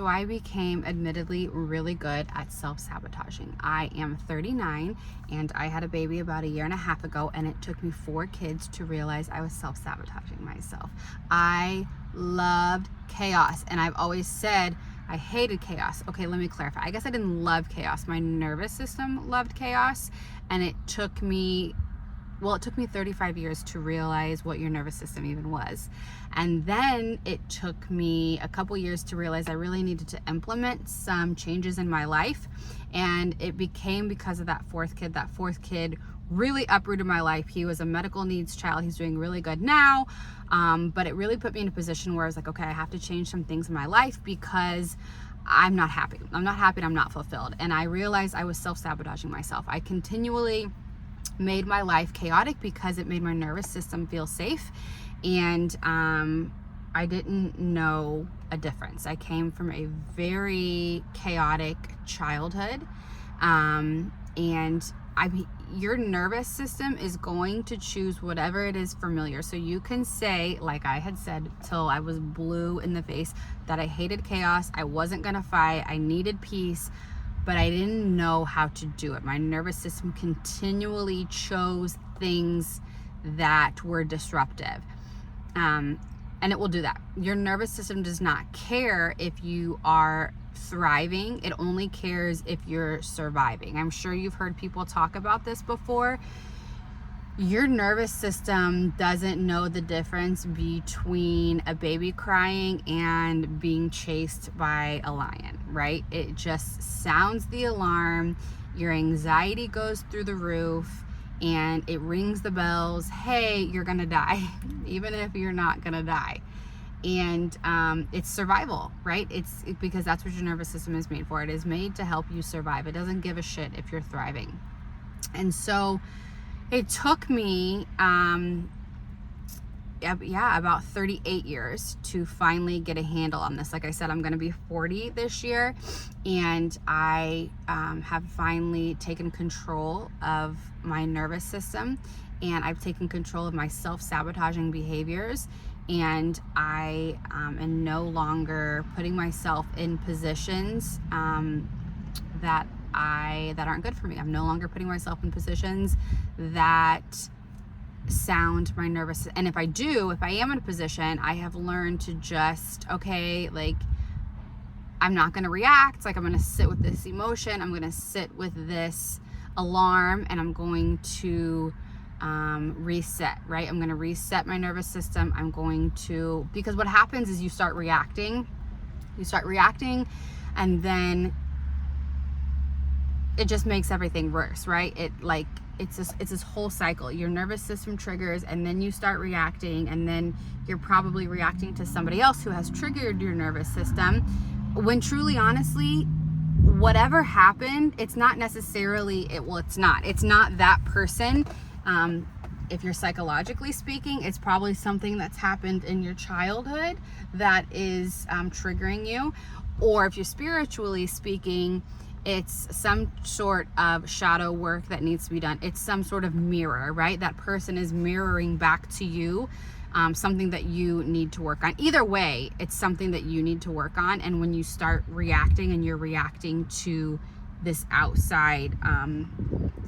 So I became admittedly really good at self-sabotaging. I am 39 and I had a baby about a year and a half ago, and it took me 4 kids to realize I was self-sabotaging myself. I loved chaos, and I've always said I hated chaos. Okay, let me clarify. I guess I didn't love chaos. My nervous system loved chaos, and it took me 35 years to realize what your nervous system even was. And then it took me a couple years to realize I really needed to implement some changes in my life. And it became because of that fourth kid. That fourth kid really uprooted my life. He was a medical needs child. He's doing really good now. But it really put me in a position where I was like, okay, I have to change some things in my life because I'm not happy. I'm not happy and I'm not fulfilled. And I realized I was self-sabotaging myself. I continually made my life chaotic because it made my nervous system feel safe, and I didn't know a difference. I came from a very chaotic childhood, and your nervous system is going to choose whatever it is familiar. So you can say, like I had said till I was blue in the face, that I hated chaos, I wasn't gonna fight, I needed peace, but I didn't know how to do it. My nervous system continually chose things that were disruptive. And it will do that. Your nervous system does not care if you are thriving. It only cares if you're surviving. I'm sure you've heard people talk about this before. Your nervous system doesn't know the difference between a baby crying and being chased by a lion, right? It just sounds the alarm. Your anxiety goes through the roof and it rings the bells. Hey, you're gonna die, even if you're not gonna die. And it's survival, right? It's because that's what your nervous system is made for. It is made to help you survive. It doesn't give a shit if you're thriving. And so it took me, about 38 years to finally get a handle on this. Like I said, I'm going to be 40 this year, and I have finally taken control of my nervous system, and I've taken control of my self-sabotaging behaviors, and I am no longer putting myself in positions that aren't good for me. I'm no longer putting myself in positions that sound my nervous. And if I am in a position, I have learned to just, okay, like, I'm not going to react. Like, I'm going to sit with this emotion. I'm going to sit with this alarm, and I'm going to reset, right? I'm going to reset my nervous system. Because what happens is you start reacting, and then it just makes everything worse, right? It's this whole cycle. Your nervous system triggers, and then you start reacting, and then you're probably reacting to somebody else who has triggered your nervous system. When truly, honestly, whatever happened, it's not necessarily it's not that person. If you're psychologically speaking, it's probably something that's happened in your childhood that is triggering you. Or if you're spiritually speaking, it's some sort of shadow work that needs to be done. It's some sort of mirror, right? That person is mirroring back to you something that you need to work on. Either way, it's something that you need to work on. And when you start reacting, and you're reacting to this outside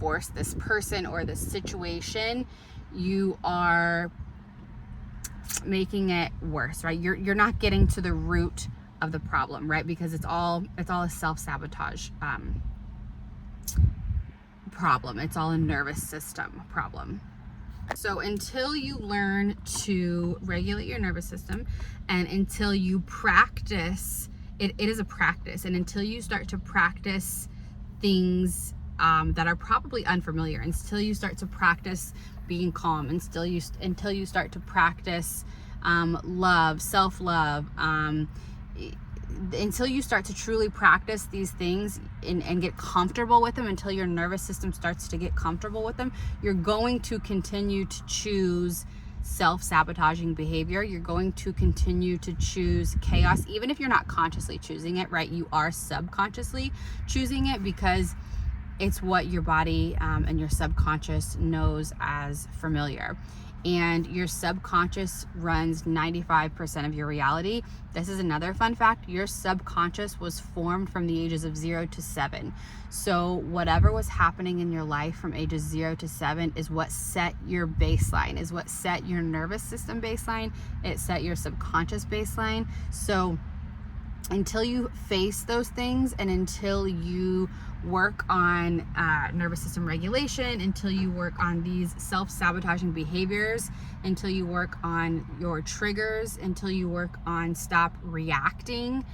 force, this person or this situation, you are making it worse, right? You're not getting to the root of the problem, right? Because it's all a self-sabotage problem. It's all a nervous system problem. So until you learn to regulate your nervous system, and until you practice, it is a practice, and until you start to practice things that are probably unfamiliar, until you start to practice being calm, until you start to practice love, self-love, until you start to truly practice these things and get comfortable with them, until your nervous system starts to get comfortable with them, you're going to continue to choose self-sabotaging behavior. You're going to continue to choose chaos, even if you're not consciously choosing it, right? You are subconsciously choosing it, because it's what your body and your subconscious knows as familiar. and your subconscious runs 95% of your reality. This is another fun fact. Your subconscious was formed from the ages of 0 to 7. So whatever was happening in your life from ages 0 to 7 is what set your baseline, is what set your nervous system baseline. It set your subconscious baseline. So until you face those things, and until you work on nervous system regulation, until you work on these self-sabotaging behaviors, until you work on your triggers, until you work on stop reacting,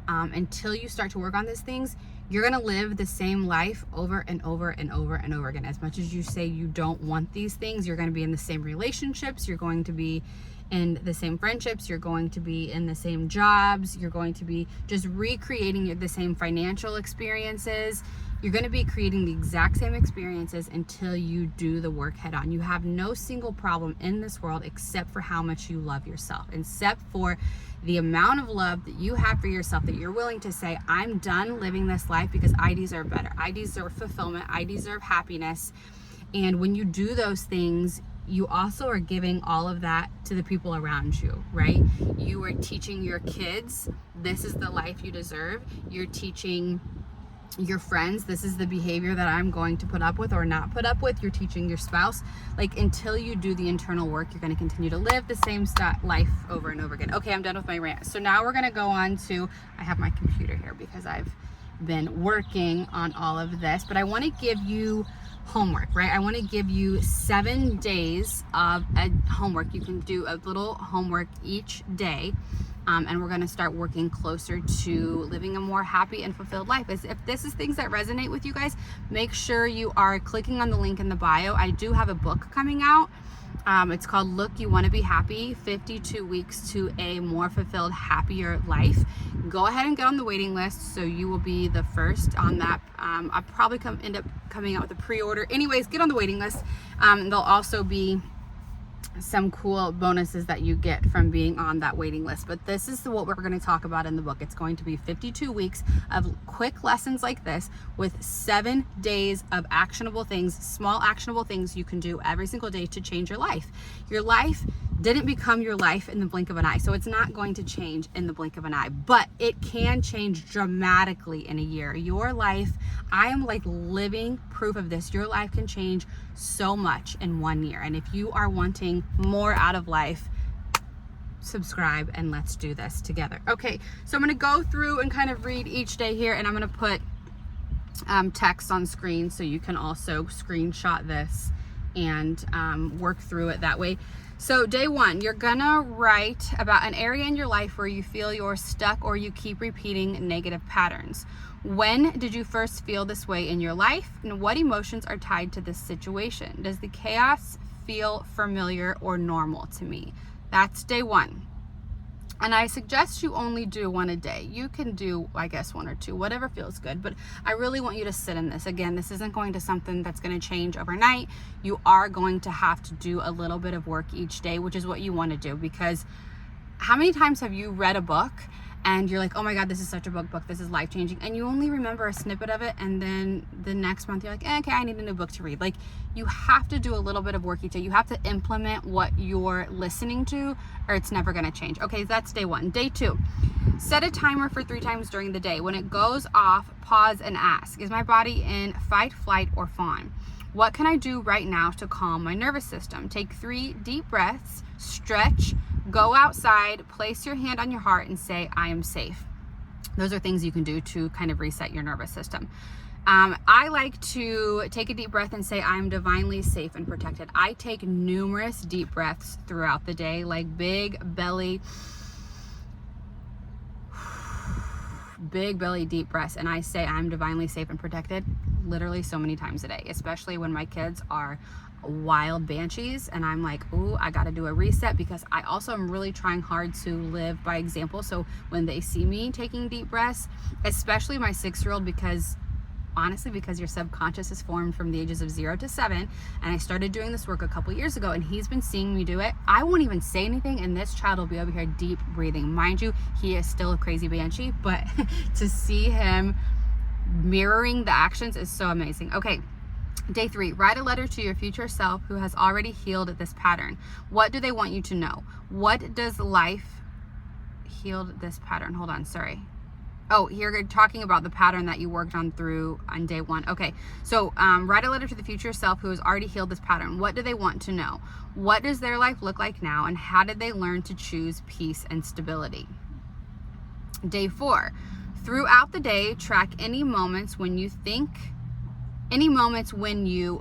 until you start to work on these things, you're gonna live the same life over and over and over and over again. As much as you say you don't want these things, you're gonna be in the same relationships, you're going to be in the same friendships, you're going to be in the same jobs, you're going to be just recreating the same financial experiences. You're going to be creating the exact same experiences until you do the work head on. You have no single problem in this world except for how much you love yourself, except for the amount of love that you have for yourself, that you're willing to say, I'm done living this life because I deserve better. I deserve fulfillment. I deserve happiness. And when you do those things, you also are giving all of that to the people around you, right? You are teaching your kids, this is the life you deserve. You're teaching your friends, this is the behavior that I'm going to put up with or not put up with. You're teaching your spouse. Like, until you do the internal work, you're going to continue to live the same life over and over again. Okay, I'm done with my rant. So now we're going to go on to, I have my computer here because I've been working on all of this, but I want to give you homework, right? I want to give you 7 days of homework. You can do a little homework each day, and we're going to start working closer to living a more happy and fulfilled life. If this is things that resonate with you guys, make sure you are clicking on the link in the bio. I do have a book coming out. It's called Look, You Want to Be Happy, 52 Weeks to a More Fulfilled, Happier Life. Go ahead and get on the waiting list so you will be the first on that. I'll probably end up coming out with a pre-order. Anyways, get on the waiting list. There'll also be some cool bonuses that you get from being on that waiting list. But this is what we're going to talk about in the book. It's going to be 52 weeks of quick lessons like this with 7 days of actionable things, small actionable things you can do every single day to change your life. Your life didn't become your life in the blink of an eye, so it's not going to change in the blink of an eye, but it can change dramatically in a year. Your life, I am like living proof of this. Your life can change so much in 1 year. And if you are wanting more out of life, subscribe and let's do this together. Okay, so I'm going to go through and kind of read each day here, and I'm going to put text on screen so you can also screenshot this and work through it that way. So day 1, you're gonna write about an area in your life where you feel you're stuck or you keep repeating negative patterns. When did you first feel this way in your life, and what emotions are tied to this situation? Does the chaos feel familiar or normal to me? That's day 1. And I suggest you only do 1 a day. You can do, I guess, 1 or 2, whatever feels good. But I really want you to sit in this. Again, this isn't going to something that's going to change overnight. You are going to have to do a little bit of work each day, which is what you want to do. Because how many times have you read a book and you're like, oh my God, this is such a book, this is life-changing, and you only remember a snippet of it, and then the next month you're like, okay, I need a new book to read. Like, you have to do a little bit of work each day. You have to implement what you're listening to, or it's never gonna change. Okay, that's day 1. Day 2, set a timer for 3 times during the day. When it goes off, pause and ask, is my body in fight, flight, or fawn? What can I do right now to calm my nervous system? Take 3 deep breaths, stretch, go outside, place your hand on your heart and say, I am safe. Those are things you can do to kind of reset your nervous system. I like to take a deep breath and say, I'm divinely safe and protected. I take numerous deep breaths throughout the day, like big belly deep breaths, and I say I'm divinely safe and protected literally so many times a day, especially when my kids are wild banshees and I'm like, ooh, I gotta do a reset, because I also am really trying hard to live by example. So when they see me taking deep breaths, especially my 6-year-old, because honestly, because your subconscious is formed from the ages of 0 to 7, and I started doing this work a couple years ago, and he's been seeing me do it. I won't even say anything, and this child will be over here deep breathing. Mind you, he is still a crazy banshee, but to see him mirroring the actions is so amazing. Okay, Day 3, write a letter to your future self who has already healed this pattern. What do they want you to know? What does life healed this pattern? Hold on, sorry. Oh, you're talking about the pattern that you worked on day 1. Okay, so write a letter to the future self who has already healed this pattern. What do they want to know? What does their life look like now? And how did they learn to choose peace and stability? Day 4, throughout the day, track any moments when you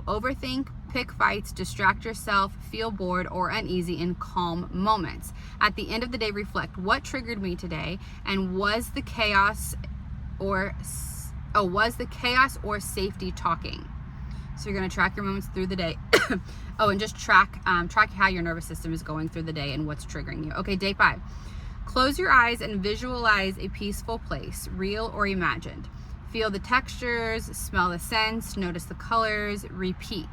overthink, pick fights, distract yourself, feel bored or uneasy in calm moments. At the end of the day, reflect what triggered me today, and was the chaos or safety talking? So you're going to track your moments through the day. And just track how your nervous system is going through the day and what's triggering you. Okay, day 5. Close your eyes and visualize a peaceful place, real or imagined. Feel the textures, smell the scents, notice the colors, repeat.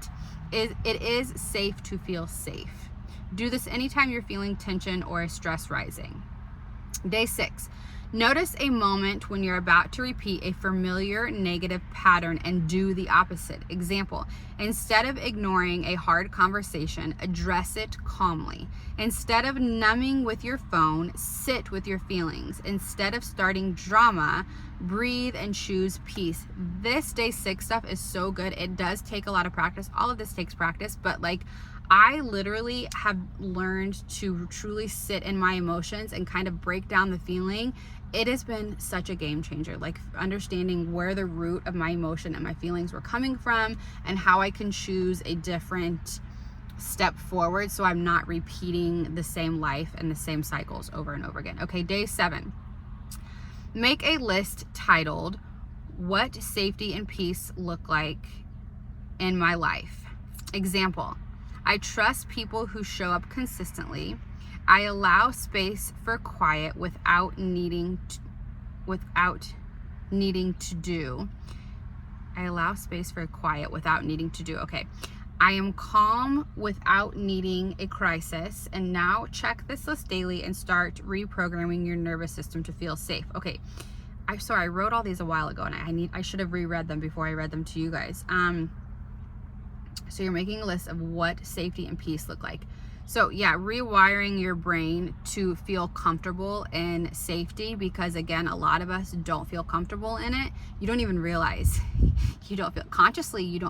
It is safe to feel safe. Do this anytime you're feeling tension or stress rising. Day 6, notice a moment when you're about to repeat a familiar negative pattern and do the opposite. Example, instead of ignoring a hard conversation, address it calmly. Instead of numbing with your phone, sit with your feelings. Instead of starting drama, breathe and choose peace. This day 6 stuff is so good. It does take a lot of practice. All of this takes practice, but like I literally have learned to truly sit in my emotions and kind of break down the feeling. It has been such a game changer, like understanding where the root of my emotion and my feelings were coming from and how I can choose a different step forward so I'm not repeating the same life and the same cycles over and over again. Okay, day 7. Make a list titled, "What safety and peace look like in my life?" Example, I trust people who show up consistently. I allow space for quiet without needing to do. I allow space for quiet without needing to do. Okay. I am calm without needing a crisis. And now check this list daily and start reprogramming your nervous system to feel safe. Okay. I wrote all these a while ago and I should have reread them before I read them to you guys. So you're making a list of what safety and peace look like. So yeah, rewiring your brain to feel comfortable in safety, because again, a lot of us don't feel comfortable in it. You don't even realize you don't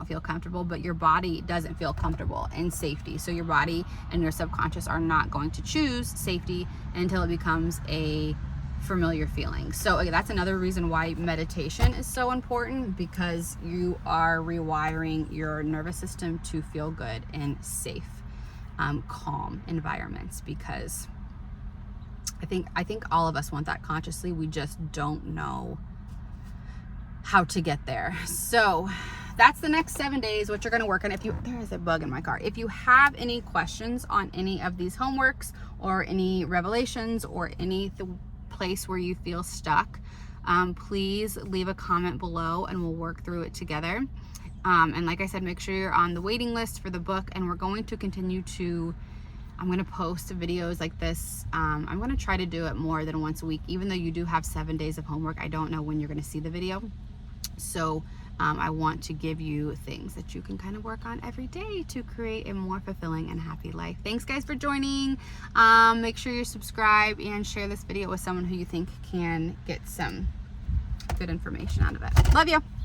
feel comfortable, but your body doesn't feel comfortable in safety. So your body and your subconscious are not going to choose safety until it becomes a familiar feeling. So that's another reason why meditation is so important, because you are rewiring your nervous system to feel good in safe, calm environments, because I think all of us want that consciously. We just don't know how to get there. So that's the next 7 days, what you're going to work on. There is a bug in my car. If you have any questions on any of these homeworks or any revelations or any place where you feel stuck, please leave a comment below and we'll work through it together. And like I said, make sure you're on the waiting list for the book, and we're going to continue I'm going to post videos like this. I'm going to try to do it more than once a week, even though you do have 7 days of homework. I don't know when you're going to see the video. So I want to give you things that you can kind of work on every day to create a more fulfilling and happy life. Thanks guys for joining. Make sure you subscribe and share this video with someone who you think can get some good information out of it. Love you.